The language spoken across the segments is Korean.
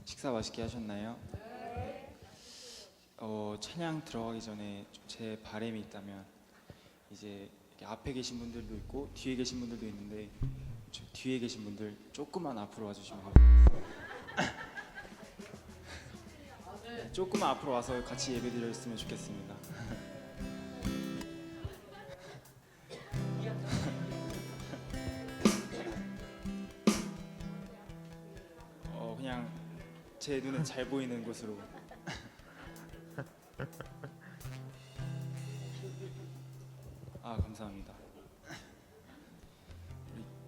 식사 맛있게 하셨나요? 네. 찬양 들어가기 전에 제 바람이 있다면 이제 이렇게 앞에 계신 분들도 있고 뒤에 계신 분들도 있는데 뒤에 계신 분들 조금만 앞으로 와주시면 조금만 앞으로 와서 같이 예배드렸으면 좋겠습니다. 그냥 제 눈에 잘 보이는 곳으로. 아, 감사합니다.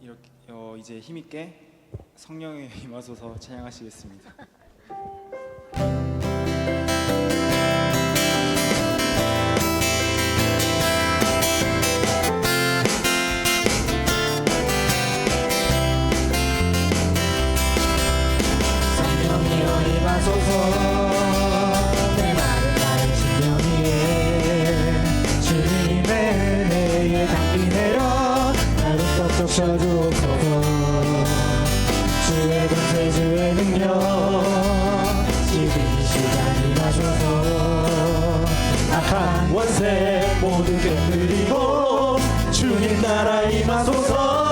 이렇게 이제 힘있게 성령에 임하소서 찬양하시겠습니다. 내 마른 나의 심령 위에 주님의 은혜에 담비 내려 나를 떡떡 쳐주옵소서. 주의 권세 주의 능력 지금 이 시간 임하소서. 악한 원세 모두 깨뜨리고 주님 나라 임하소서.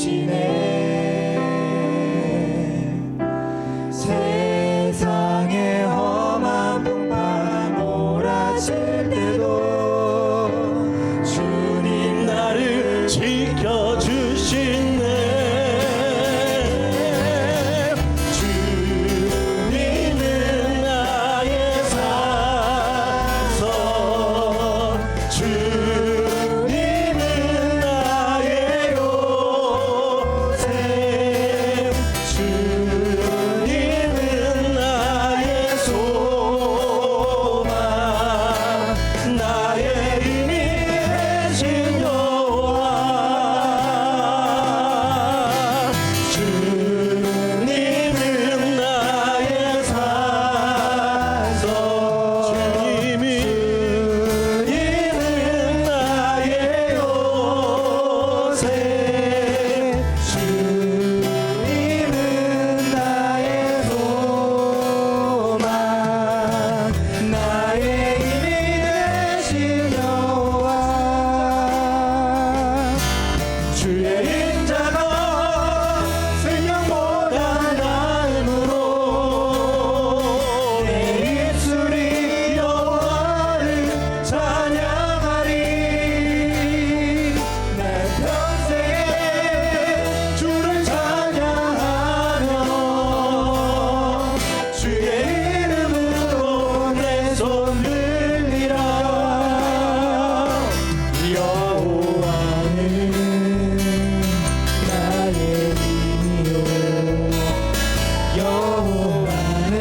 주시네. 세상의 험한 풍파 몰아칠 때도 주님 나를 지켜주시네. 주님은 나의 사선, 주님은 나의 요새, 주님은 나의 소망, 나의 힘이 되신 여호와. 주님은 나의 사선, 주님은 나의 요새, 주님은 나의 소망, 나의 힘이 되신 여호와. 주의 인자가 생명보다 나음으로 내 입술이 여호와를 찬양하리. 내 평생에 주를 찬양하며 주의 이름으로 내 손 들리라. 여호와는 나의 힘이요, 여호와는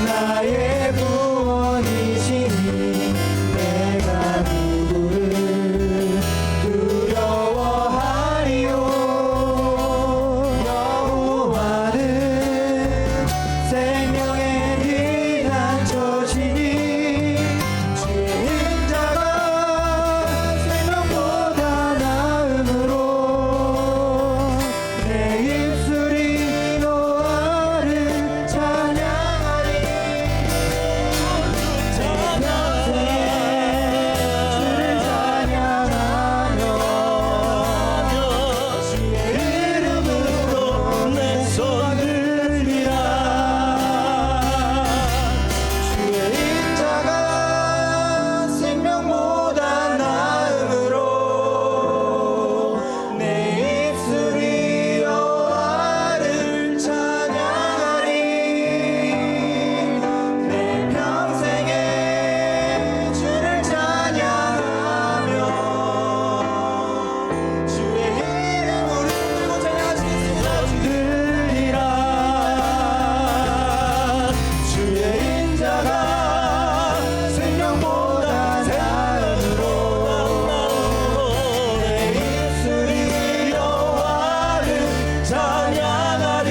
나의 구원이시니 내가 누구를 두려워하리요. 여호와는 생명의 피난처시니 주의 인자가 생명보다 나음으로 내 입술이 여호와를 찬양하리. 제 평생에 주를 찬양하며 주의 이름으로 내 손 들리라. 주의 인자가 생명보다 나음으로 내 입술이 여호와를 찬양하리. 내 평생에 주를 찬양하며 주의 이름으로 찬양하시겠습니다. 들리라. 주의 인자가 생명보다 나음으로 내 입술이 여호와를 찬양하리.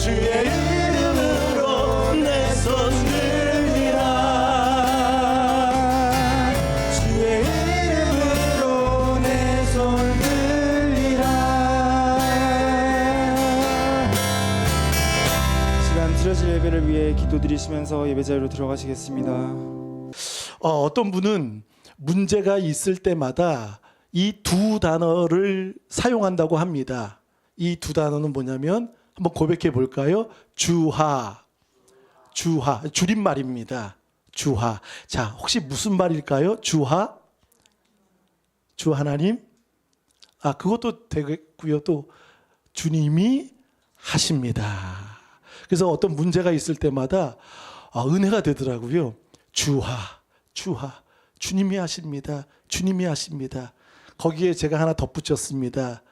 주의 이름으로 내 손 들리라. 주의 이름으로 내 손 들리라. 시간 드려질 예배를 위해 기도드리시면서 예배 자리로 들어가시겠습니다. 어떤 분은 문제가 있을 때마다 이 두 단어를 사용한다고 합니다. 이 두 단어는 뭐냐면 한번 고백해 볼까요? 주하, 주하, 줄임말입니다. 주하. 자, 혹시 무슨 말일까요? 주하? 주 하나님? 그것도 되겠고요. 또 주님이 하십니다. 그래서 어떤 문제가 있을 때마다 은혜가 되더라고요. 주하, 주하, 주님이 하십니다. 주님이 하십니다. 거기에 제가 하나 덧붙였습니다.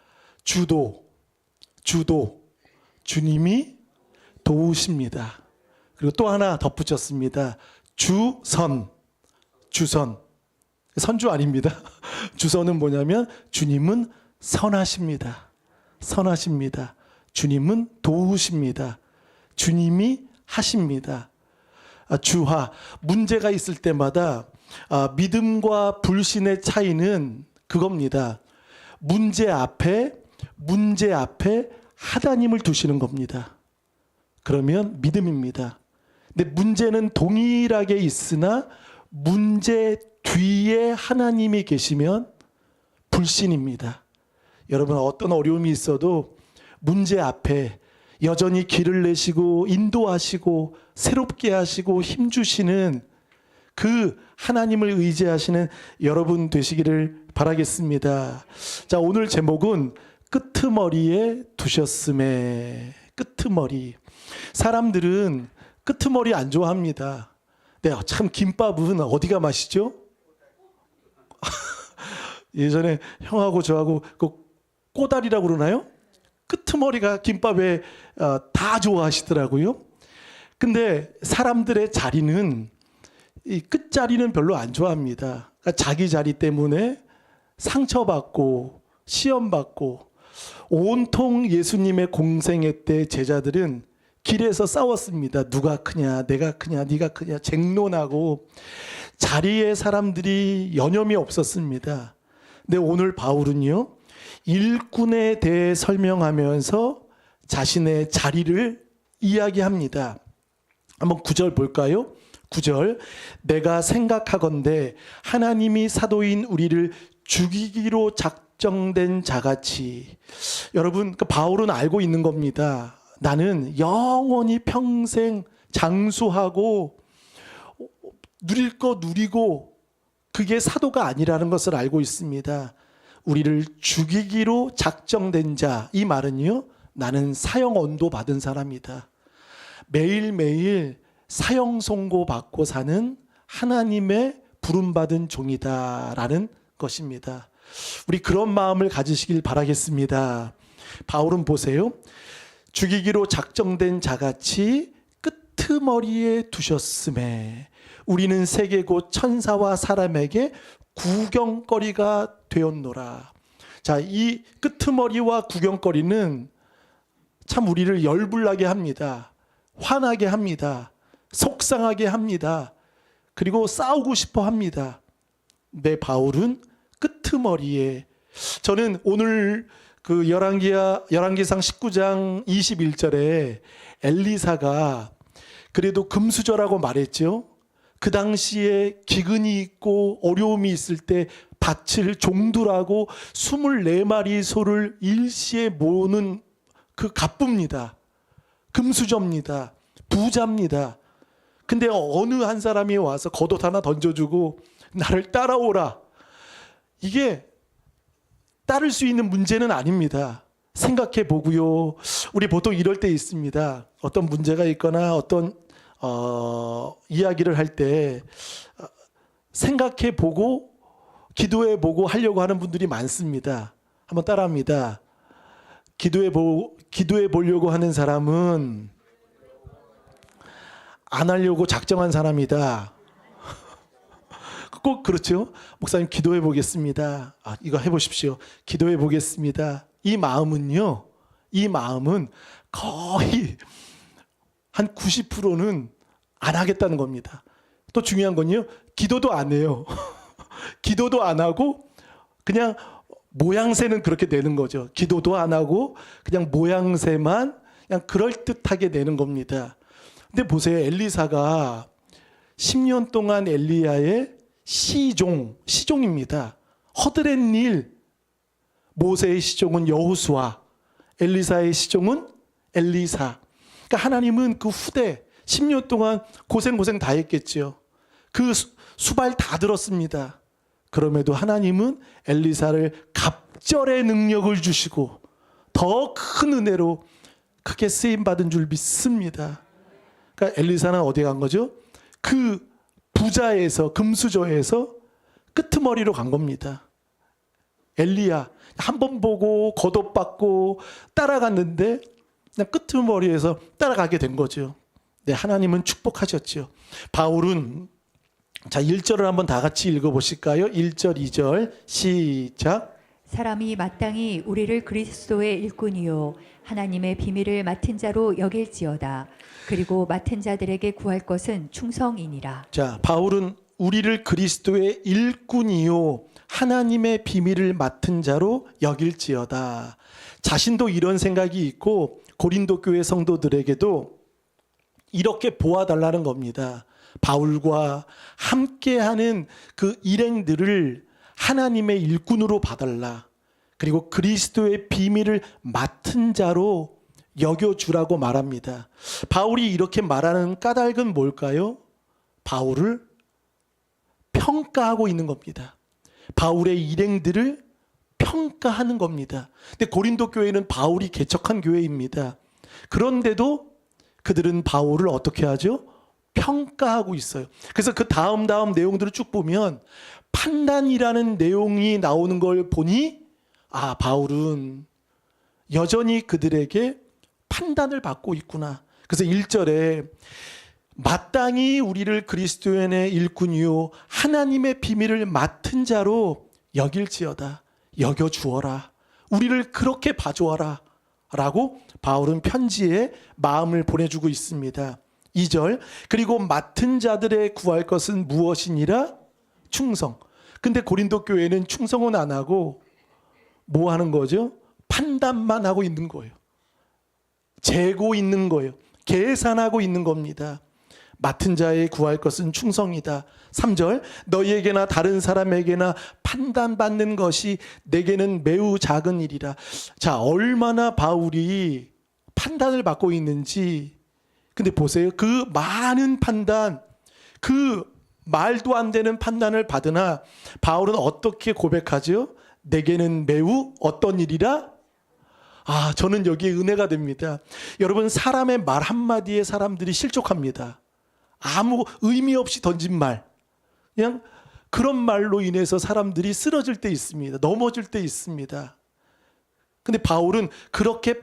주도, 주도, 주님이 도우십니다. 그리고 또 하나 덧붙였습니다. 주선, 주선. 선주 아닙니다. 주선은 뭐냐면 주님은 선하십니다. 선하십니다. 주님은 도우십니다. 주님이 하십니다. 주하, 문제가 있을 때마다 믿음과 불신의 차이는 그겁니다. 문제 앞에 하나님을 두시는 겁니다. 그러면 믿음입니다. 근데 문제는 동일하게 있으나 문제 뒤에 하나님이 계시면 불신입니다. 여러분, 어떤 어려움이 있어도 문제 앞에 여전히 길을 내시고 인도하시고 새롭게 하시고 힘주시는 그 하나님을 의지하시는 여러분 되시기를 바라겠습니다. 자, 오늘 제목은 끄트머리에 두셨음에. 끄트머리. 사람들은 끄트머리 안 좋아합니다. 네, 참 김밥은 어디가 맛있죠? 예전에 형하고 저하고 그 꼬다리라고 그러나요? 끄트머리가 김밥에 다 좋아하시더라고요. 근데 사람들의 자리는 이 끝자리는 별로 안 좋아합니다. 그러니까 자기 자리 때문에 상처받고 시험받고, 온통 예수님의 공생애 때 제자들은 길에서 싸웠습니다. 누가 크냐, 내가 크냐, 네가 크냐 쟁론하고 자리에 사람들이 여념이 없었습니다. 근데 오늘 바울은요, 일꾼에 대해 설명하면서 자신의 자리를 이야기합니다. 한번 9절 볼까요? 9절. 내가 생각하건대 하나님이 사도인 우리를 죽이기로 작정된 자같이. 여러분, 바울은 알고 있는 겁니다. 나는 영원히 평생 장수하고 누릴 거 누리고 그게 사도가 아니라는 것을 알고 있습니다. 우리를 죽이기로 작정된 자, 이 말은요, 나는 사형 언도 받은 사람이다. 매일매일 사형 선고 받고 사는 하나님의 부름받은 종이다라는 것입니다. 우리 그런 마음을 가지시길 바라겠습니다. 바울은 보세요. 죽이기로 작정된 자같이 끄트머리에 두셨음에 우리는 세계 곧 천사와 사람에게 구경거리가 되었노라. 자, 이 끄트머리와 구경거리는 참 우리를 열불나게 합니다. 화나게 합니다. 속상하게 합니다. 그리고 싸우고 싶어 합니다. 내 바울은 끄트머리에, 저는 오늘 그 열왕기상 19장 21절에 엘리사가 그래도 금수저라고 말했죠. 그 당시에 기근이 있고 어려움이 있을 때 밭을 종두라고 24마리 소를 일시에 모으는 그 갑부입니다. 금수저입니다. 부자입니다. 근데 어느 한 사람이 와서 겉옷 하나 던져주고 나를 따라오라. 이게 따를 수 있는 문제는 아닙니다. 생각해 보고요. 우리 보통 이럴 때 있습니다. 어떤 문제가 있거나 어떤 이야기를 할 때 생각해 보고 기도해 보고 하려고 하는 분들이 많습니다. 한번 따라합니다. 기도해 보려고 하는 사람은 안 하려고 작정한 사람이다. 꼭 그렇죠. 목사님 기도해 보겠습니다. 이거 해보십시오. 기도해 보겠습니다. 이 마음은요, 이 마음은 거의 한 90%는 안 하겠다는 겁니다. 또 중요한 건요, 기도도 안 해요. 기도도 안 하고 그냥 모양새는 그렇게 내는 거죠. 기도도 안 하고 그냥 모양새만 그냥 그럴듯하게 내는 겁니다. 근데 보세요. 엘리사가 10년 동안 엘리야의 시종입니다. 허드렛 일. 모세의 시종은 여호수아, 엘리사의 시종은 엘리사. 그러니까 하나님은 그 후대 10년 동안 고생 다 했겠죠. 그 수발 다 들었습니다. 그럼에도 하나님은 엘리사를 갑절의 능력을 주시고 더 큰 은혜로 크게 쓰임 받은 줄 믿습니다. 그러니까 엘리사는 어디 간 거죠? 그 부자에서, 금수저에서 끄트머리로 간 겁니다. 엘리야 한 번 보고 겉옷받고 따라갔는데 그냥 끄트머리에서 따라가게 된 거죠. 네, 하나님은 축복하셨죠. 바울은, 자, 1절을 한번 다 같이 읽어보실까요? 1절, 2절 시작. 사람이 마땅히 우리를 그리스도의 일꾼이요 하나님의 비밀을 맡은 자로 여길지어다. 그리고 맡은 자들에게 구할 것은 충성이니라. 자, 바울은 우리를 그리스도의 일꾼이요 하나님의 비밀을 맡은 자로 여길지어다. 자신도 이런 생각이 있고 고린도 교회 성도들에게도 이렇게 보아달라는 겁니다. 바울과 함께하는 그 일행들을 하나님의 일꾼으로 봐달라. 그리고 그리스도의 비밀을 맡은 자로 여겨주라고 말합니다. 바울이 이렇게 말하는 까닭은 뭘까요? 바울을 평가하고 있는 겁니다. 바울의 일행들을 평가하는 겁니다. 근데 고린도 교회는 바울이 개척한 교회입니다. 그런데도 그들은 바울을 어떻게 하죠? 평가하고 있어요. 그래서 그 다음 내용들을 쭉 보면 판단이라는 내용이 나오는 걸 보니 바울은 여전히 그들에게 판단을 받고 있구나. 그래서 1절에 마땅히 우리를 그리스도의 일꾼이요 하나님의 비밀을 맡은 자로 여길지어다. 여겨주어라. 우리를 그렇게 봐주어라. 라고 바울은 편지에 마음을 보내주고 있습니다. 2절 그리고 맡은 자들의 구할 것은 무엇이니라? 충성. 근데 고린도 교회는 충성은 안 하고 뭐 하는 거죠? 판단만 하고 있는 거예요. 재고 있는 거예요. 계산하고 있는 겁니다. 맡은 자의 구할 것은 충성이다. 3절 너희에게나 다른 사람에게나 판단받는 것이 내게는 매우 작은 일이라. 자, 얼마나 바울이 판단을 받고 있는지. 근데 보세요. 그 많은 판단, 그 말도 안 되는 판단을 받으나 바울은 어떻게 고백하죠? 내게는 매우 어떤 일이라? 저는 여기에 은혜가 됩니다. 여러분, 사람의 말 한마디에 사람들이 실족합니다. 아무 의미 없이 던진 말, 그냥 그런 말로 인해서 사람들이 쓰러질 때 있습니다. 넘어질 때 있습니다. 근데 바울은 그렇게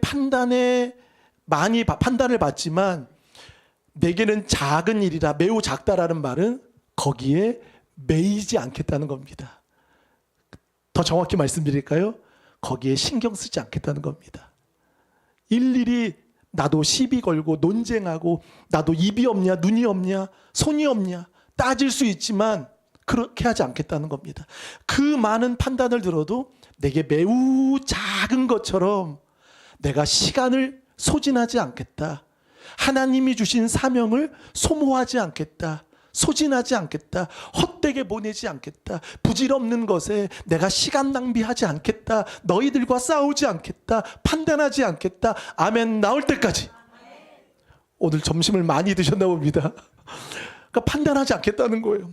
많이 판단을 받지만 내게는 작은 일이라, 매우 작다라는 말은 거기에 매이지 않겠다는 겁니다. 더 정확히 말씀드릴까요? 거기에 신경 쓰지 않겠다는 겁니다. 일일이 나도 시비 걸고 논쟁하고 나도 입이 없냐 눈이 없냐 손이 없냐 따질 수 있지만 그렇게 하지 않겠다는 겁니다. 그 많은 판단을 들어도 내게 매우 작은 것처럼 내가 시간을 소진하지 않겠다. 하나님이 주신 사명을 소모하지 않겠다. 소진하지 않겠다. 헛되게 보내지 않겠다. 부질없는 것에 내가 시간 낭비하지 않겠다. 너희들과 싸우지 않겠다. 판단하지 않겠다. 아멘 나올 때까지. 오늘 점심을 많이 드셨나 봅니다. 그러니까 판단하지 않겠다는 거예요.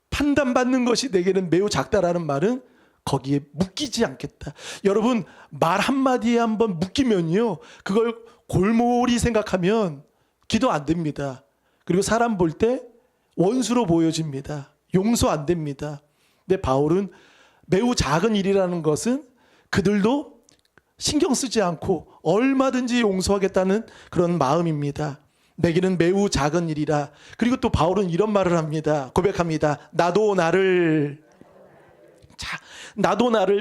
판단받는 것이 내게는 매우 작다라는 말은 거기에 묶이지 않겠다. 여러분, 말 한마디에 한번 묶이면요, 그걸 골몰이 생각하면 기도 안 됩니다. 그리고 사람 볼 때 원수로 보여집니다. 용서 안 됩니다. 근데 바울은 매우 작은 일이라는 것은 그들도 신경 쓰지 않고 얼마든지 용서하겠다는 그런 마음입니다. 내게는 매우 작은 일이라. 그리고 또 바울은 이런 말을 합니다. 고백합니다. 나도 나를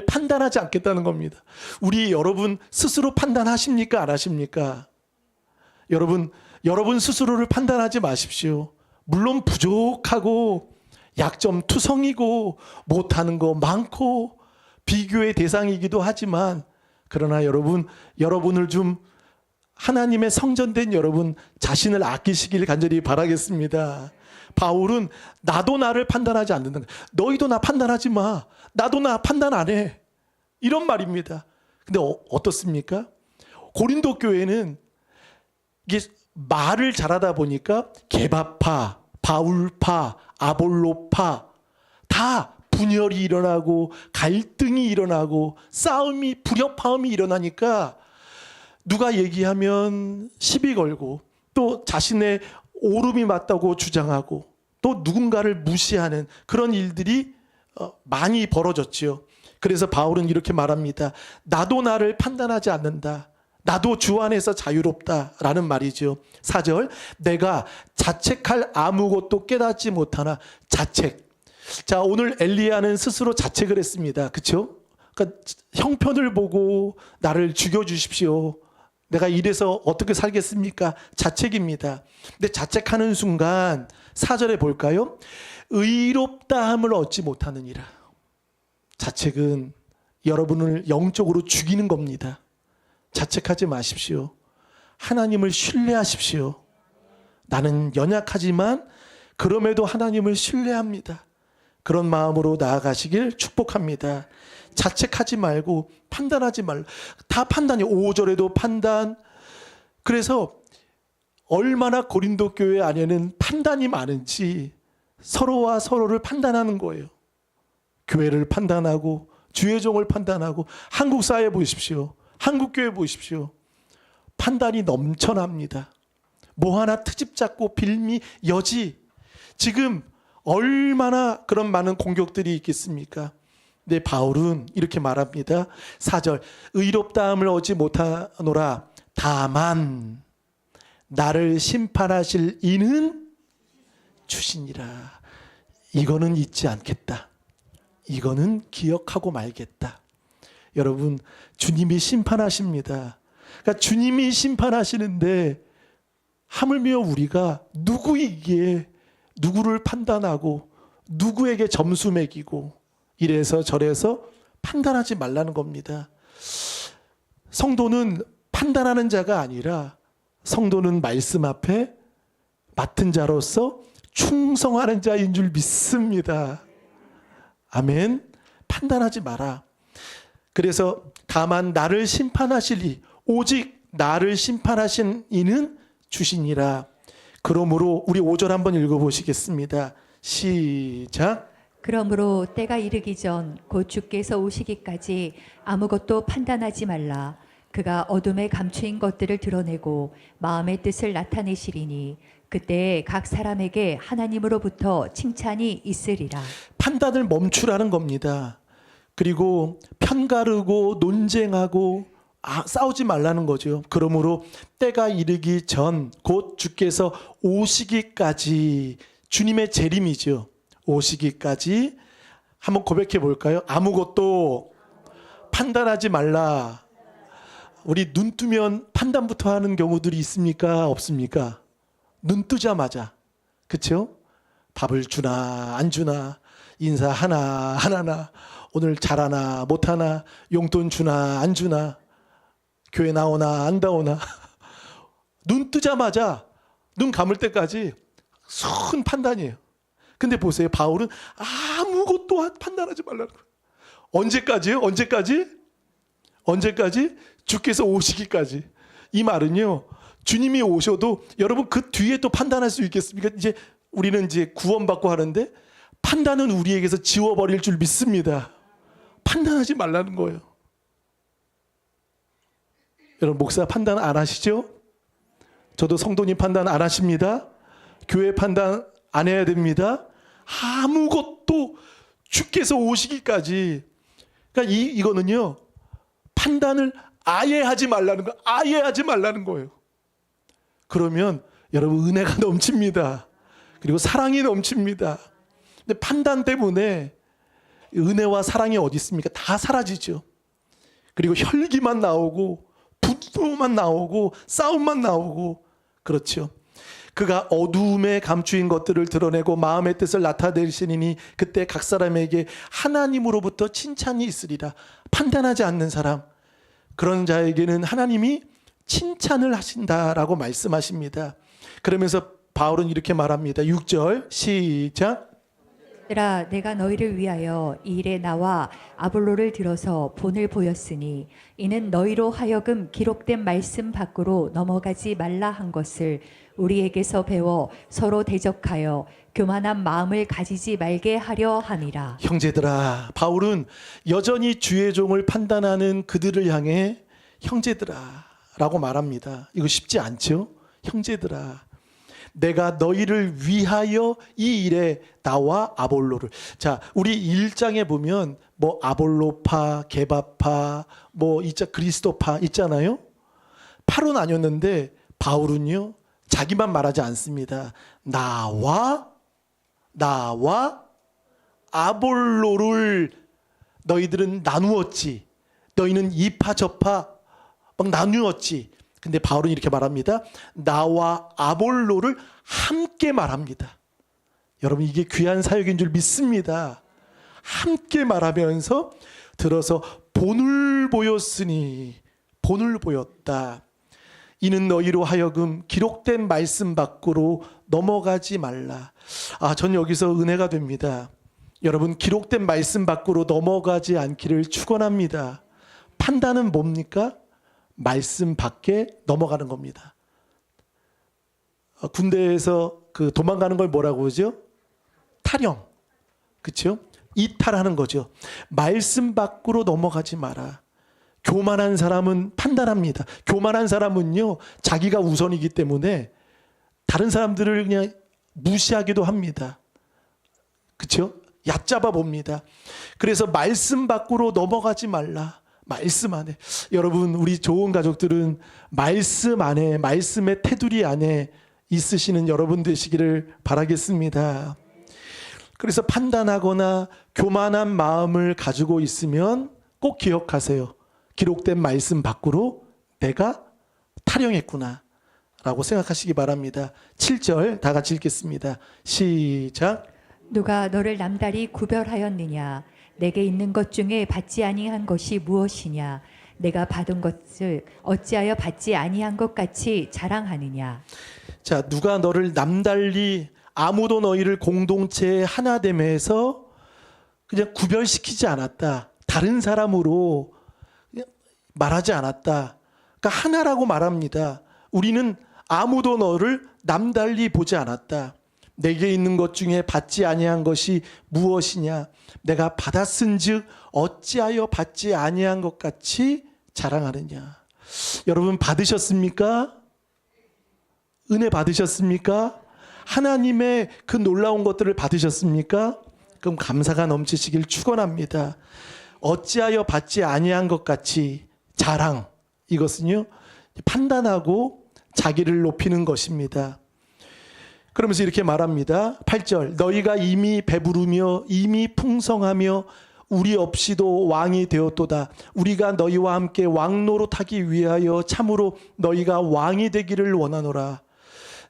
판단하지 않겠다는 겁니다. 우리 여러분 스스로 판단하십니까? 안 하십니까? 여러분 스스로를 판단하지 마십시오. 물론 부족하고 약점투성이고 못하는 거 많고 비교의 대상이기도 하지만, 그러나 여러분을 좀 하나님의 성전된 여러분 자신을 아끼시길 간절히 바라겠습니다. 바울은 나도 나를 판단하지 않는다. 너희도 나 판단하지 마. 나도 나 판단 안 해. 이런 말입니다. 근데 어떻습니까? 고린도 교회는 이게 말을 잘하다 보니까 개바파, 바울파, 아볼로파 다 분열이 일어나고 갈등이 일어나고 싸움이, 불협화음이 일어나니까 누가 얘기하면 시비 걸고 또 자신의 옳음이 맞다고 주장하고 또 누군가를 무시하는 그런 일들이 많이 벌어졌지요. 그래서 바울은 이렇게 말합니다. 나도 나를 판단하지 않는다. 나도 주 안에서 자유롭다라는 말이죠. 4절 내가 자책할 아무것도 깨닫지 못하나. 자책. 자, 오늘 엘리야는 스스로 자책을 했습니다. 그렇죠? 그러니까 형편을 보고 나를 죽여주십시오. 내가 이래서 어떻게 살겠습니까? 자책입니다. 근데 자책하는 순간 4절에 볼까요? 의롭다함을 얻지 못하느니라. 자책은 여러분을 영적으로 죽이는 겁니다. 자책하지 마십시오. 하나님을 신뢰하십시오. 나는 연약하지만 그럼에도 하나님을 신뢰합니다. 그런 마음으로 나아가시길 축복합니다. 자책하지 말고 판단하지 말라. 다 판단이 5절에도 판단. 그래서 얼마나 고린도 교회 안에는 판단이 많은지 서로와 서로를 판단하는 거예요. 교회를 판단하고 주의 종을 판단하고 한국 사회 보십시오. 한국 교회 보십시오. 판단이 넘쳐납니다. 뭐 하나 트집 잡고 빌미 여지. 지금 얼마나 그런 많은 공격들이 있겠습니까? 근데 바울은 이렇게 말합니다. 4절 의롭다함을 얻지 못하노라. 다만 나를 심판하실 이는 주시니라. 이거는 잊지 않겠다. 이거는 기억하고 말겠다. 여러분, 주님이 심판하십니다. 그러니까 주님이 심판하시는데 하물며 우리가 누구이기에 누구를 판단하고 누구에게 점수 매기고 이래서 저래서 판단하지 말라는 겁니다. 성도는 판단하는 자가 아니라 성도는 말씀 앞에 맡은 자로서 충성하는 자인 줄 믿습니다. 아멘. 판단하지 마라. 그래서 다만 나를 심판하시리 오직 나를 심판하신 이는 주시니라. 그러므로 우리 5절 한번 읽어보시겠습니다. 시작. 그러므로 때가 이르기 전 곧 주께서 오시기까지 아무것도 판단하지 말라. 그가 어둠에 감추인 것들을 드러내고 마음의 뜻을 나타내시리니 그때 각 사람에게 하나님으로부터 칭찬이 있으리라. 판단을 멈추라는 겁니다. 그리고 편가르고 논쟁하고 싸우지 말라는 거죠. 그러므로 때가 이르기 전 곧 주께서 오시기까지, 주님의 재림이죠. 오시기까지 한번 고백해 볼까요? 아무것도 판단하지 말라. 우리 눈 뜨면 판단부터 하는 경우들이 있습니까? 없습니까? 눈 뜨자마자, 그렇죠? 밥을 주나 안 주나, 인사하나 안 하나, 오늘 잘하나 못하나, 용돈 주나 안 주나, 교회 나오나 안 나오나. 눈 뜨자마자 눈 감을 때까지 순 판단이에요. 근데 보세요, 바울은 아무것도 판단하지 말라는 거예요. 언제까지요? 언제까지? 주께서 오시기까지. 이 말은요, 주님이 오셔도 여러분 그 뒤에 또 판단할 수 있겠습니까? 이제 우리는 이제 구원받고 하는데 판단은 우리에게서 지워버릴 줄 믿습니다. 판단하지 말라는 거예요. 여러분, 목사 판단 안 하시죠? 저도 성도님 판단 안 하십니다. 교회 판단 안 해야 됩니다. 아무것도 주께서 오시기까지. 그러니까 이거는요, 판단을 아예 하지 말라는 거, 아예 하지 말라는 거예요. 그러면 여러분 은혜가 넘칩니다. 그리고 사랑이 넘칩니다. 근데 판단 때문에 은혜와 사랑이 어디 있습니까? 다 사라지죠. 그리고 혈기만 나오고 분노만 나오고 싸움만 나오고. 그렇죠. 그가 어두움에 감추인 것들을 드러내고 마음의 뜻을 나타내시니 그때 각 사람에게 하나님으로부터 칭찬이 있으리라. 판단하지 않는 사람, 그런 자에게는 하나님이 칭찬을 하신다라고 말씀하십니다. 그러면서 바울은 이렇게 말합니다. 6절 시작. 얘들아, 내가 너희를 위하여 이 일에 나와 아볼로를 들어서 본을 보였으니 이는 너희로 하여금 기록된 말씀 밖으로 넘어가지 말라 한 것을 우리에게서 배워 서로 대적하여 교만한 마음을 가지지 말게 하려 함이라. 형제들아, 바울은 여전히 주의 종을 판단하는 그들을 향해 형제들아 라고 말합니다. 이거 쉽지 않죠? 형제들아, 내가 너희를 위하여 이 일에 나와 아볼로를. 자, 우리 1장에 보면 뭐 아볼로파, 게바파, 뭐 있자 그리스도파 있잖아요. 파로 나뉘었는데 바울은요, 자기만 말하지 않습니다. 나와 아볼로를 너희들은 나누었지. 너희는 이파 저파 막 나누었지. 근데 바울은 이렇게 말합니다. 나와 아볼로를 함께 말합니다. 여러분, 이게 귀한 사역인 줄 믿습니다. 함께 말하면서 들어서 본을 보였으니, 본을 보였다. 이는 너희로 하여금 기록된 말씀 밖으로 넘어가지 말라. 전 여기서 은혜가 됩니다. 여러분, 기록된 말씀 밖으로 넘어가지 않기를 축원합니다. 판단은 뭡니까? 말씀 밖에 넘어가는 겁니다. 군대에서 그 도망가는 걸 뭐라고 하죠? 탈영. 그렇죠? 이탈하는 거죠. 말씀 밖으로 넘어가지 마라. 교만한 사람은 판단합니다. 교만한 사람은요, 자기가 우선이기 때문에 다른 사람들을 그냥 무시하기도 합니다. 그렇죠? 얕잡아 봅니다. 그래서 말씀 밖으로 넘어가지 말라. 말씀 안에. 여러분, 우리 좋은 가족들은 말씀 안에, 말씀의 테두리 안에 있으시는 여러분 되시기를 바라겠습니다. 그래서 판단하거나 교만한 마음을 가지고 있으면 꼭 기억하세요. 기록된 말씀 밖으로 내가 탈영했구나 라고 생각하시기 바랍니다. 7절 다 같이 읽겠습니다. 시작. 누가 너를 남달리 구별하였느냐? 내게 있는 것 중에 받지 아니한 것이 무엇이냐? 내가 받은 것을 어찌하여 받지 아니한 것 같이 자랑하느냐? 자, 누가 너를 남달리, 아무도 너희를 공동체의 하나됨에서 그냥 구별시키지 않았다. 다른 사람으로 그냥 말하지 않았다. 그러니까 하나라고 말합니다. 우리는 아무도 너를 남달리 보지 않았다. 내게 있는 것 중에 받지 아니한 것이 무엇이냐? 내가 받았은즉 어찌하여 받지 아니한 것 같이 자랑하느냐? 여러분, 받으셨습니까? 은혜 받으셨습니까? 하나님의 그 놀라운 것들을 받으셨습니까? 그럼 감사가 넘치시길 축원합니다. 어찌하여 받지 아니한 것 같이 자랑, 이것은요, 판단하고 자기를 높이는 것입니다. 그러면서 이렇게 말합니다. 8절, 너희가 이미 배부르며 이미 풍성하며 우리 없이도 왕이 되었도다. 우리가 너희와 함께 왕노릇하기 위하여 참으로 너희가 왕이 되기를 원하노라.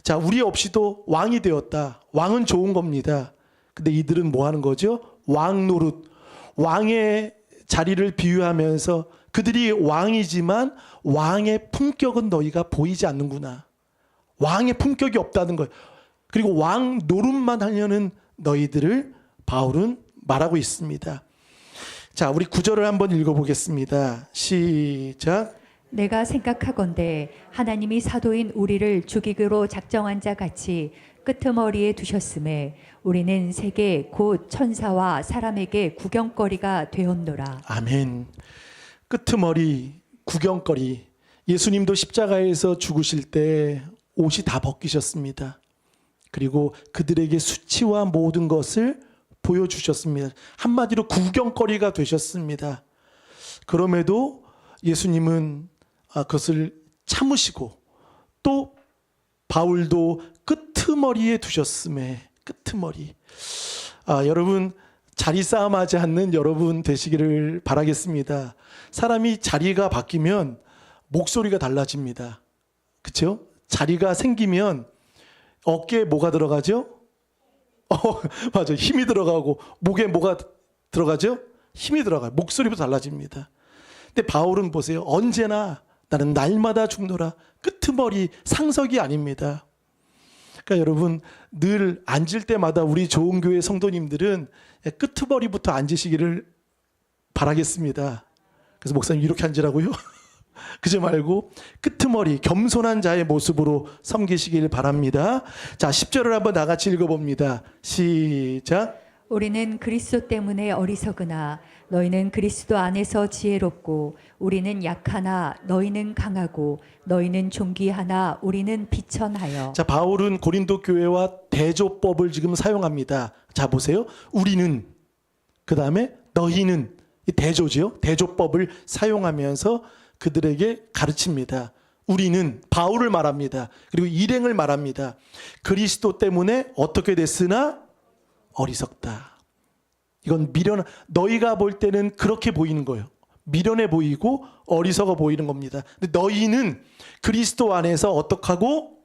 자, 우리 없이도 왕이 되었다. 왕은 좋은 겁니다. 근데 이들은 뭐 하는 거죠? 왕노릇. 왕의 자리를 비유하면서 그들이 왕이지만 왕의 품격은 너희가 보이지 않는구나. 왕의 품격이 없다는 거예요. 그리고 왕 노릇만 하려는 너희들을 바울은 말하고 있습니다. 자, 우리 9절을 한번 읽어보겠습니다. 시작. 내가 생각하건대 하나님이 사도인 우리를 죽이기로 작정한 자 같이 끄트머리에 두셨음에 우리는 세계 곧 천사와 사람에게 구경거리가 되었노라. 아멘. 끄트머리, 구경거리. 예수님도 십자가에서 죽으실 때 옷이 다 벗기셨습니다. 그리고 그들에게 수치와 모든 것을 보여주셨습니다. 한마디로 구경거리가 되셨습니다. 그럼에도 예수님은 그것을 참으시고 또 바울도 끄트머리에 두셨음에 끄트머리. 여러분, 자리 싸움하지 않는 여러분 되시기를 바라겠습니다. 사람이 자리가 바뀌면 목소리가 달라집니다. 그렇죠? 자리가 생기면 어깨에 뭐가 들어가죠? 맞아요. 힘이 들어가고 목에 뭐가 들어가죠? 힘이 들어가요. 목소리부터 달라집니다. 근데 바울은 보세요. 언제나 나는 날마다 죽노라. 끄트머리 상석이 아닙니다. 그러니까 여러분, 늘 앉을 때마다 우리 좋은 교회 성도님들은 끄트머리부터 앉으시기를 바라겠습니다. 그래서 목사님 이렇게 앉으라고요? 그지 말고 끄트머리, 겸손한 자의 모습으로 섬기시길 바랍니다. 자, 10절을 한번 다 같이 읽어봅니다. 시작. 우리는 그리스도 때문에 어리석으나 너희는 그리스도 안에서 지혜롭고 우리는 약하나 너희는 강하고 너희는 존귀하나 우리는 비천하여. 자, 바울은 고린도 교회와 대조법을 지금 사용합니다. 자, 보세요. 우리는, 그 다음에 너희는, 이 대조죠. 대조법을 사용하면서 그들에게 가르칩니다. 우리는, 바울을 말합니다. 그리고 일행을 말합니다. 그리스도 때문에 어떻게 됐으나 어리석다. 이건 미련, 너희가 볼 때는 그렇게 보이는 거예요. 미련해 보이고 어리석어 보이는 겁니다. 근데 너희는 그리스도 안에서 어떡하고?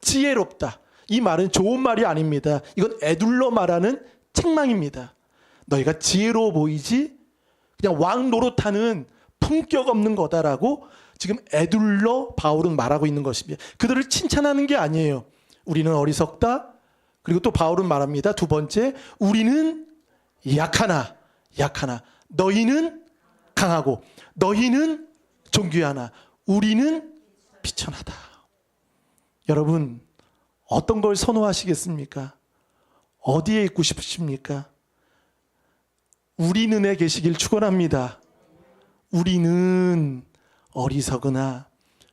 지혜롭다. 이 말은 좋은 말이 아닙니다. 이건 애둘러 말하는 책망입니다. 너희가 지혜로워 보이지 그냥 왕 노릇하는 품격 없는 거다라고 지금 애둘러 바울은 말하고 있는 것입니다. 그들을 칭찬하는 게 아니에요. 우리는 어리석다. 그리고 또 바울은 말합니다. 두 번째, 우리는 약하나 너희는 강하고 너희는 존귀하나 우리는 비천하다. 여러분, 어떤 걸 선호하시겠습니까? 어디에 있고 싶으십니까? 우리는에 계시길 축원합니다. 우리는 어리석으나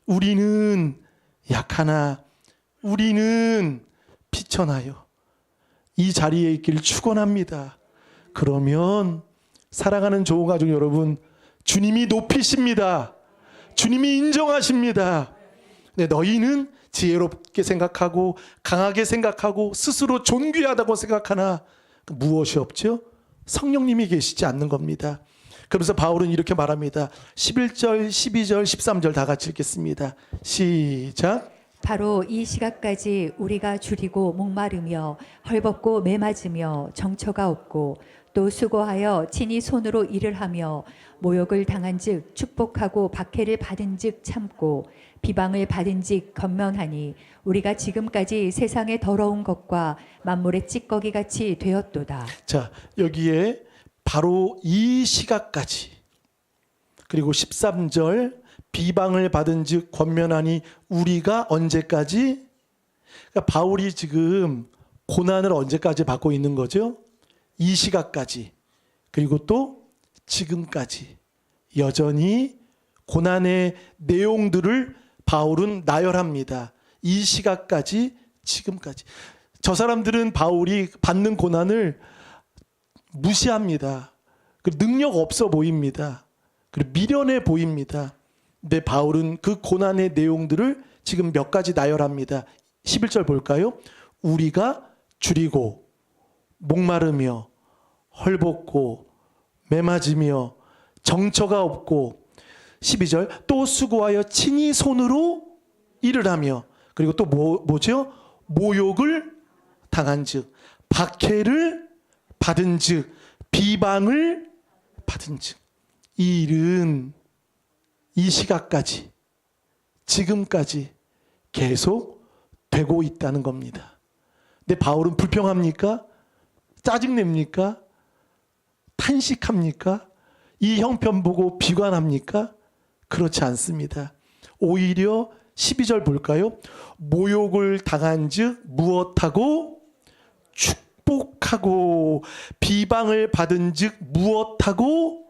우리는 약하나 우리는 비천하여 이 자리에 있길 축원합니다. 그러면 사랑하는 좋은 가족 여러분, 주님이 높이십니다. 주님이 인정하십니다. 네, 너희는 지혜롭게 생각하고 강하게 생각하고 스스로 존귀하다고 생각하나 무엇이 없죠? 성령님이 계시지 않는 겁니다. 그래서 바울은 이렇게 말합니다. 11절, 12절, 13절 다 같이 읽겠습니다. 시작. 바로 이 시각까지 우리가 줄이고 목마르며 헐벗고 매맞으며 정처가 없고 또 수고하여 친히 손으로 일을 하며 모욕을 당한즉 축복하고 박해를 받은즉 참고 비방을 받은즉 건면하니 우리가 지금까지 세상의 더러운 것과 만물의 찌꺼기 같이 되었도다. 자, 여기에 바로 이 시각까지 그리고 13절 비방을 받은즉 권면하니 우리가 언제까지? 그러니까 바울이 지금 고난을 언제까지 받고 있는 거죠? 이 시각까지 그리고 또 지금까지 여전히 고난의 내용들을 바울은 나열합니다. 이 시각까지 지금까지. 저 사람들은 바울이 받는 고난을 무시합니다. 능력 없어 보입니다. 그리고 미련해 보입니다. 근데 바울은 그 고난의 내용들을 지금 몇 가지 나열합니다. 11절 볼까요? 우리가 줄이고 목마르며 헐벗고 매맞으며 정처가 없고 12절 또 수고하여 친히 손으로 일을 하며 그리고 또 뭐죠? 모욕을 당한즉 박해를 받은즉 비방을 받은즉 이 일은 이 시각까지 지금까지 계속 되고 있다는 겁니다. 근데 바울은 불평합니까? 짜증냅니까? 탄식합니까? 이 형편 보고 비관합니까? 그렇지 않습니다. 오히려 12절 볼까요? 모욕을 당한즉 무엇하고 축복하고 비방을 받은즉 무엇하고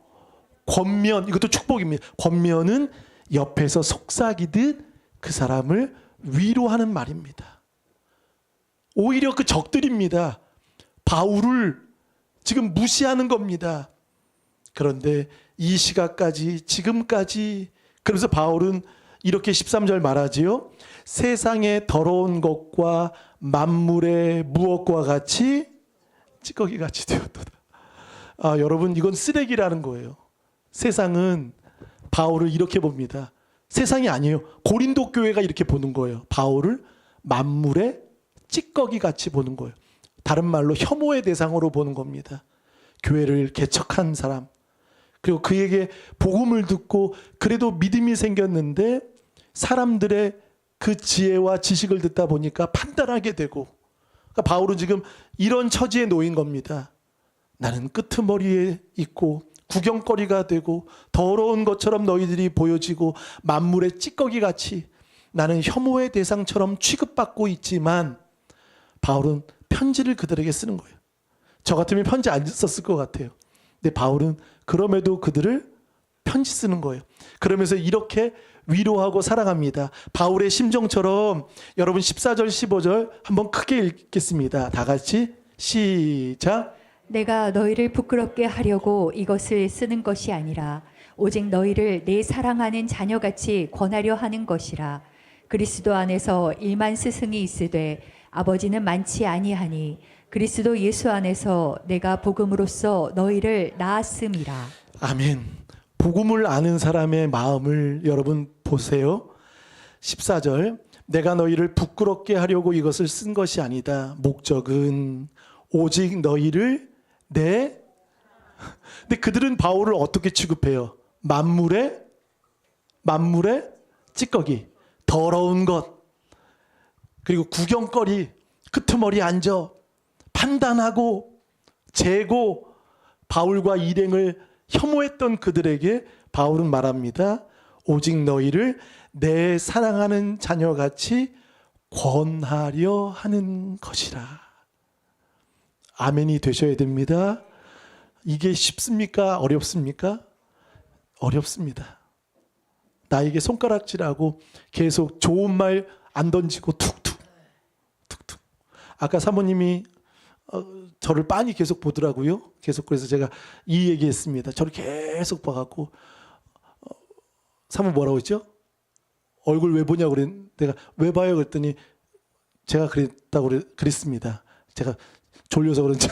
권면, 이것도 축복입니다. 권면은 옆에서 속삭이듯 그 사람을 위로하는 말입니다. 오히려 그 적들입니다. 바울을 지금 무시하는 겁니다. 그런데 이 시각까지 지금까지 그래서 바울은 이렇게 13절 말하지요. 세상의 더러운 것과 만물의 무엇과 같이 찌꺼기 같이 되었도다. 여러분 이건 쓰레기라는 거예요. 세상은 바울을 이렇게 봅니다. 세상이 아니에요. 고린도 교회가 이렇게 보는 거예요. 바울을 만물의 찌꺼기 같이 보는 거예요. 다른 말로 혐오의 대상으로 보는 겁니다. 교회를 개척한 사람 그리고 그에게 복음을 듣고 그래도 믿음이 생겼는데 사람들의 그 지혜와 지식을 듣다 보니까 판단하게 되고 그러니까 바울은 지금 이런 처지에 놓인 겁니다. 나는 끄트머리에 있고 구경거리가 되고 더러운 것처럼 너희들이 보여지고 만물의 찌꺼기 같이 나는 혐오의 대상처럼 취급받고 있지만 바울은 편지를 그들에게 쓰는 거예요. 저 같으면 편지 안 썼을 것 같아요. 근데 바울은 그럼에도 그들을 편지 쓰는 거예요. 그러면서 이렇게 위로하고 사랑합니다. 바울의 심정처럼 여러분 14절 15절 한번 크게 읽겠습니다. 다 같이 시작. 내가 너희를 부끄럽게 하려고 이것을 쓰는 것이 아니라 오직 너희를 내 사랑하는 자녀같이 권하려 하는 것이라. 그리스도 안에서 1만 스승이 있으되 아버지는 많지 아니하니 그리스도 예수 안에서 내가 복음으로써 너희를 낳았음이라. 아멘. 복음을 아는 사람의 마음을 여러분 보세요. 14절 내가 너희를 부끄럽게 하려고 이것을 쓴 것이 아니다. 목적은 오직 너희를 근데 그들은 바울을 어떻게 취급해요? 만물의 만물의 찌꺼기, 더러운 것, 그리고 구경거리, 끄트머리 앉아 판단하고 재고 바울과 일행을 혐오했던 그들에게 바울은 말합니다. 오직 너희를 내 사랑하는 자녀같이 권하려 하는 것이라. 아멘이 되셔야 됩니다. 이게 쉽습니까? 어렵습니까? 어렵습니다. 나에게 손가락질하고 계속 좋은 말 안 던지고 툭툭. 아까 사모님이 저를 빤히 계속 보더라고요. 계속 그래서 제가 이 얘기했습니다. 저를 계속 봐갖고 사모 뭐라고 했죠? 얼굴 왜 보냐고 그랬는데 내가 왜 봐요? 그랬더니 제가 그랬습니다. 제가 졸려서 그런지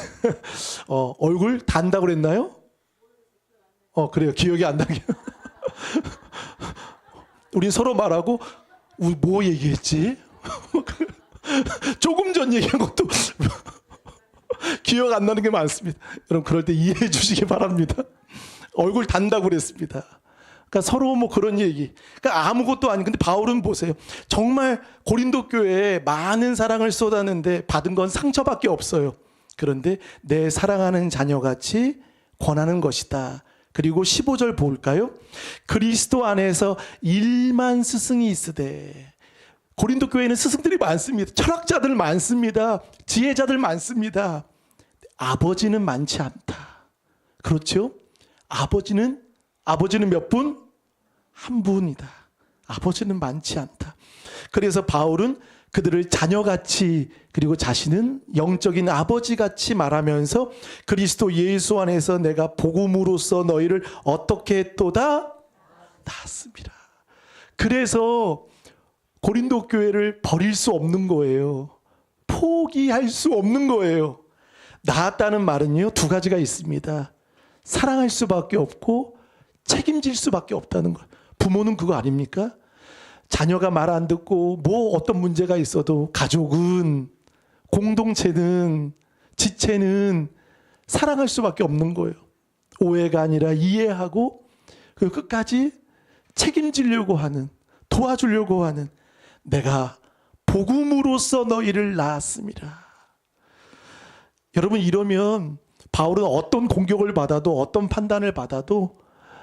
얼굴 단다고 그랬나요? 그래요. 기억이 안 나게. 우린 서로 말하고 뭐 얘기했지? 조금 전 얘기한 것도 기억 안 나는 게 많습니다. 여러분 그럴 때 이해해 주시기 바랍니다. 얼굴 단다고 그랬습니다. 그러니까 서로 뭐 그런 얘기. 그러니까 아무것도 아닌. 근데 바울은 보세요. 정말 고린도 교회에 많은 사랑을 쏟았는데 받은 건 상처밖에 없어요. 그런데 내 사랑하는 자녀같이 권하는 것이다. 그리고 15절 볼까요? 그리스도 안에서 1만 스승이 있으되. 고린도 교회에는 스승들이 많습니다. 철학자들 많습니다. 지혜자들 많습니다. 아버지는 많지 않다. 그렇죠? 아버지는 몇 분? 한 분이다. 아버지는 많지 않다. 그래서 바울은 그들을 자녀같이 그리고 자신은 영적인 아버지같이 말하면서 그리스도 예수 안에서 내가 복음으로써 너희를 어떻게 했도다? 낳았습니다. 그래서 고린도 교회를 버릴 수 없는 거예요. 포기할 수 없는 거예요. 낳았다는 말은요, 두 가지가 있습니다. 사랑할 수밖에 없고 책임질 수밖에 없다는 거예요. 부모는 그거 아닙니까? 자녀가 말 안 듣고 뭐 어떤 문제가 있어도 가족은, 공동체는, 지체는 사랑할 수밖에 없는 거예요. 오해가 아니라 이해하고 그 끝까지 책임지려고 하는, 도와주려고 하는, 내가 복음으로써 너희를 낳았습니다. 여러분 이러면 바울은 어떤 공격을 받아도 어떤 판단을 받아도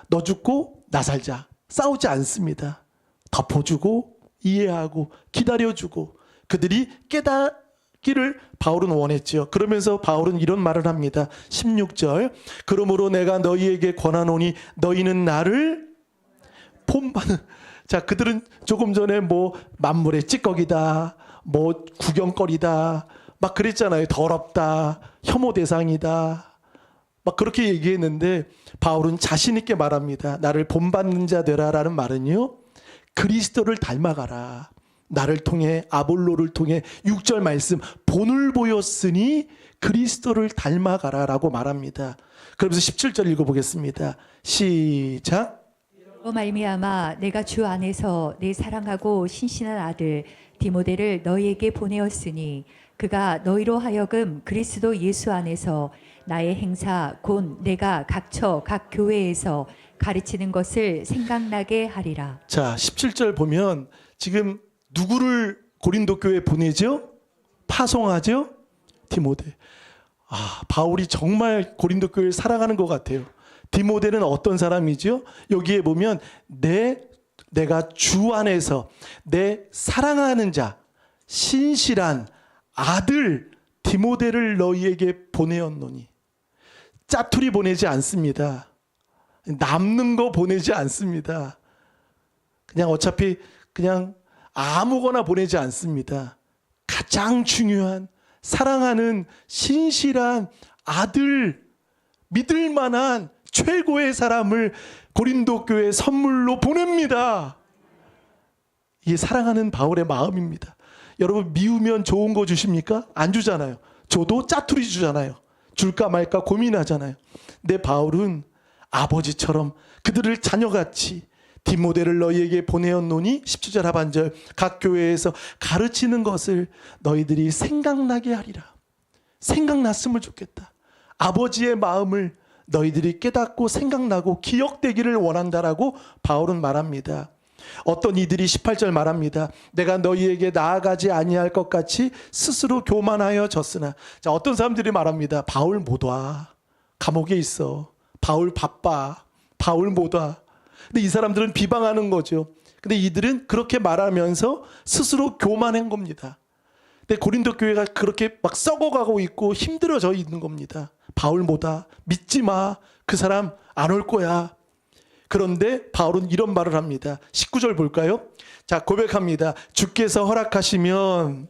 너 죽고 나 살자 싸우지 않습니다. 덮어주고 이해하고 기다려주고 그들이 깨닫기를 바울은 원했죠. 그러면서 바울은 이런 말을 합니다. 16절 그러므로 내가 너희에게 권하노니 너희는 나를 본받는. 자, 그들은 조금 전에 뭐 만물의 찌꺼기다, 뭐 구경거리다, 막 그랬잖아요. 더럽다, 혐오 대상이다, 막 그렇게 얘기했는데 바울은 자신 있게 말합니다. 나를 본받는 자 되라라는 말은요, 그리스도를 닮아가라. 나를 통해 아볼로를 통해 6절 말씀 본을 보였으니 그리스도를 닮아가라라고 말합니다. 그러면서 17절 읽어보겠습니다. 시작. 로 말미암아 내가 주 안에서 내 사랑하고 신실한 아들 디모데를 너희에게 보내었으니 그가 너희로 하여금 그리스도 예수 안에서 나의 행사 곧 내가 각처 각 교회에서 가르치는 것을 생각나게 하리라. 자, 17절 보면 지금 누구를 고린도 교회에 보내죠? 파송하죠? 디모데. 바울이 정말 고린도 교회를 사랑하는 것 같아요. 디모데는 어떤 사람이죠? 여기에 보면 내가 주 안에서 내 사랑하는 자, 신실한 아들 디모데를 너희에게 보내었노니. 짜투리 보내지 않습니다. 남는 거 보내지 않습니다. 그냥 어차피 그냥 아무거나 보내지 않습니다. 가장 중요한 사랑하는 신실한 아들, 믿을 만한 최고의 사람을 고린도 교회 선물로 보냅니다. 이게 사랑하는 바울의 마음입니다. 여러분 미우면 좋은 거 주십니까? 안 주잖아요. 줘도 짜투리 주잖아요. 줄까 말까 고민하잖아요. 근데 바울은 아버지처럼 그들을 자녀같이 디모데를 너희에게 보내었노니 17절 하반절 각 교회에서 가르치는 것을 너희들이 생각나게 하리라. 생각났으면 좋겠다. 아버지의 마음을 너희들이 깨닫고 생각나고 기억되기를 원한다라고 바울은 말합니다. 어떤 이들이 18절 말합니다. 내가 너희에게 나아가지 아니할 것 같이 스스로 교만하여 졌으나. 자, 어떤 사람들이 말합니다. 바울 못 와. 감옥에 있어. 바울 바빠. 바울 못 와. 근데 이 사람들은 비방하는 거죠. 근데 이들은 그렇게 말하면서 스스로 교만한 겁니다. 근데 고린도 교회가 그렇게 막 썩어가고 있고 힘들어져 있는 겁니다. 바울 못 와. 믿지 마. 그 사람 안 올 거야. 그런데 바울은 이런 말을 합니다. 19절 볼까요? 자, 고백합니다. 주께서 허락하시면,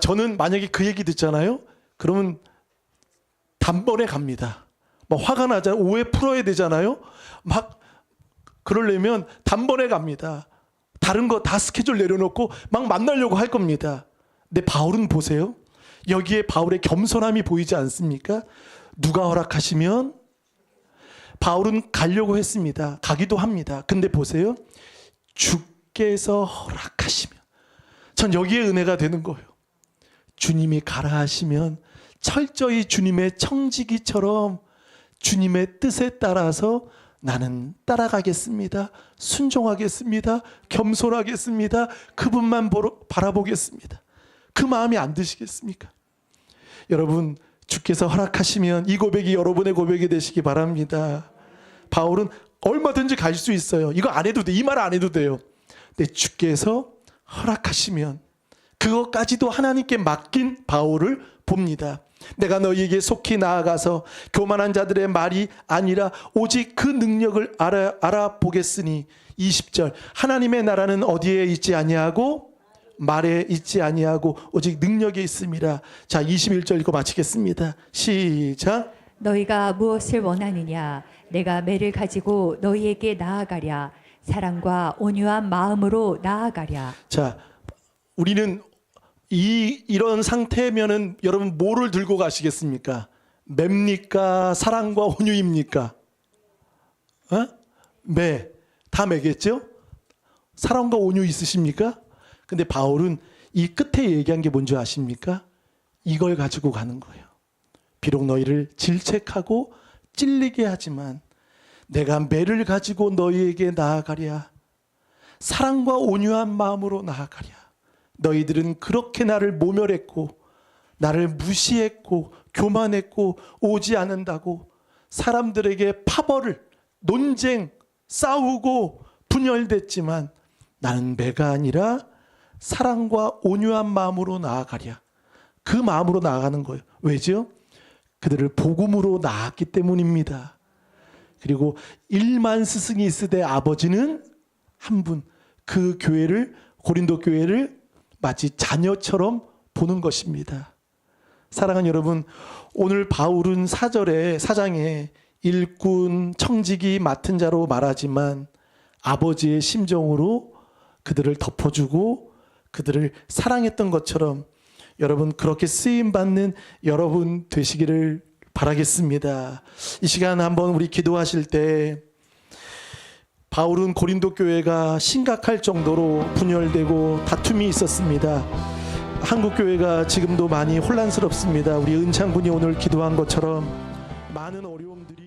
저는 만약에 그 얘기 듣잖아요. 그러면 단번에 갑니다. 막 화가 나잖아요. 오해 풀어야 되잖아요. 막 그러려면 단번에 갑니다. 다른 거 다 스케줄 내려놓고 막 만나려고 할 겁니다. 근데 바울은 보세요. 여기에 바울의 겸손함이 보이지 않습니까? 누가 허락하시면 바울은 가려고 했습니다. 가기도 합니다. 근데 보세요. 주께서 허락하시면, 전 여기에 은혜가 되는 거예요. 주님이 가라 하시면 철저히 주님의 청지기처럼 주님의 뜻에 따라서 나는 따라가겠습니다. 순종하겠습니다. 겸손하겠습니다. 그분만 바라보겠습니다. 그 마음이 안 드시겠습니까? 여러분, 주께서 허락하시면 이 고백이 여러분의 고백이 되시기 바랍니다. 바울은 얼마든지 갈 수 있어요. 이거 안 해도 돼. 이 말 안 해도 돼요. 근데 주께서 허락하시면 그것까지도 하나님께 맡긴 바울을 봅니다. 내가 너희에게 속히 나아가서 교만한 자들의 말이 아니라 오직 그 능력을 알아보겠으니. 20절 하나님의 나라는 어디에 있지 아니하고 말에 있지 아니하고 오직 능력에 있음이라. 자, 21절 읽고 마치겠습니다. 시작. 너희가 무엇을 원하느냐 내가 매를 가지고 너희에게 나아가랴. 사랑과 온유한 마음으로 나아가랴. 자, 우리는 이런 상태면은 여러분 뭐를 들고 가시겠습니까? 맵니까? 사랑과 온유입니까? 매. 다 매겠죠? 사랑과 온유 있으십니까? 근데 바울은 이 끝에 얘기한 게 뭔지 아십니까? 이걸 가지고 가는 거예요. 비록 너희를 질책하고 찔리게 하지만 내가 매를 가지고 너희에게 나아가랴. 사랑과 온유한 마음으로 나아가랴. 너희들은 그렇게 나를 모멸했고 나를 무시했고 교만했고 오지 않는다고 사람들에게 파벌을 논쟁 싸우고 분열됐지만 나는 매가 아니라 사랑과 온유한 마음으로 나아가랴. 그 마음으로 나아가는 거예요. 왜죠? 그들을 복음으로 낳았기 때문입니다. 그리고 1만 스승이 있으되 아버지는 한 분. 그 교회를, 고린도 교회를 마치 자녀처럼 보는 것입니다. 사랑하는 여러분, 오늘 바울은 4장에 일꾼 청지기 맡은 자로 말하지만 아버지의 심정으로 그들을 덮어주고 그들을 사랑했던 것처럼 여러분 그렇게 쓰임받는 여러분 되시기를 바라겠습니다. 이 시간 한번 우리 기도하실 때 바울은 고린도 교회가 심각할 정도로 분열되고 다툼이 있었습니다. 한국 교회가 지금도 많이 혼란스럽습니다. 우리 은창군이 오늘 기도한 것처럼 많은 어려움들이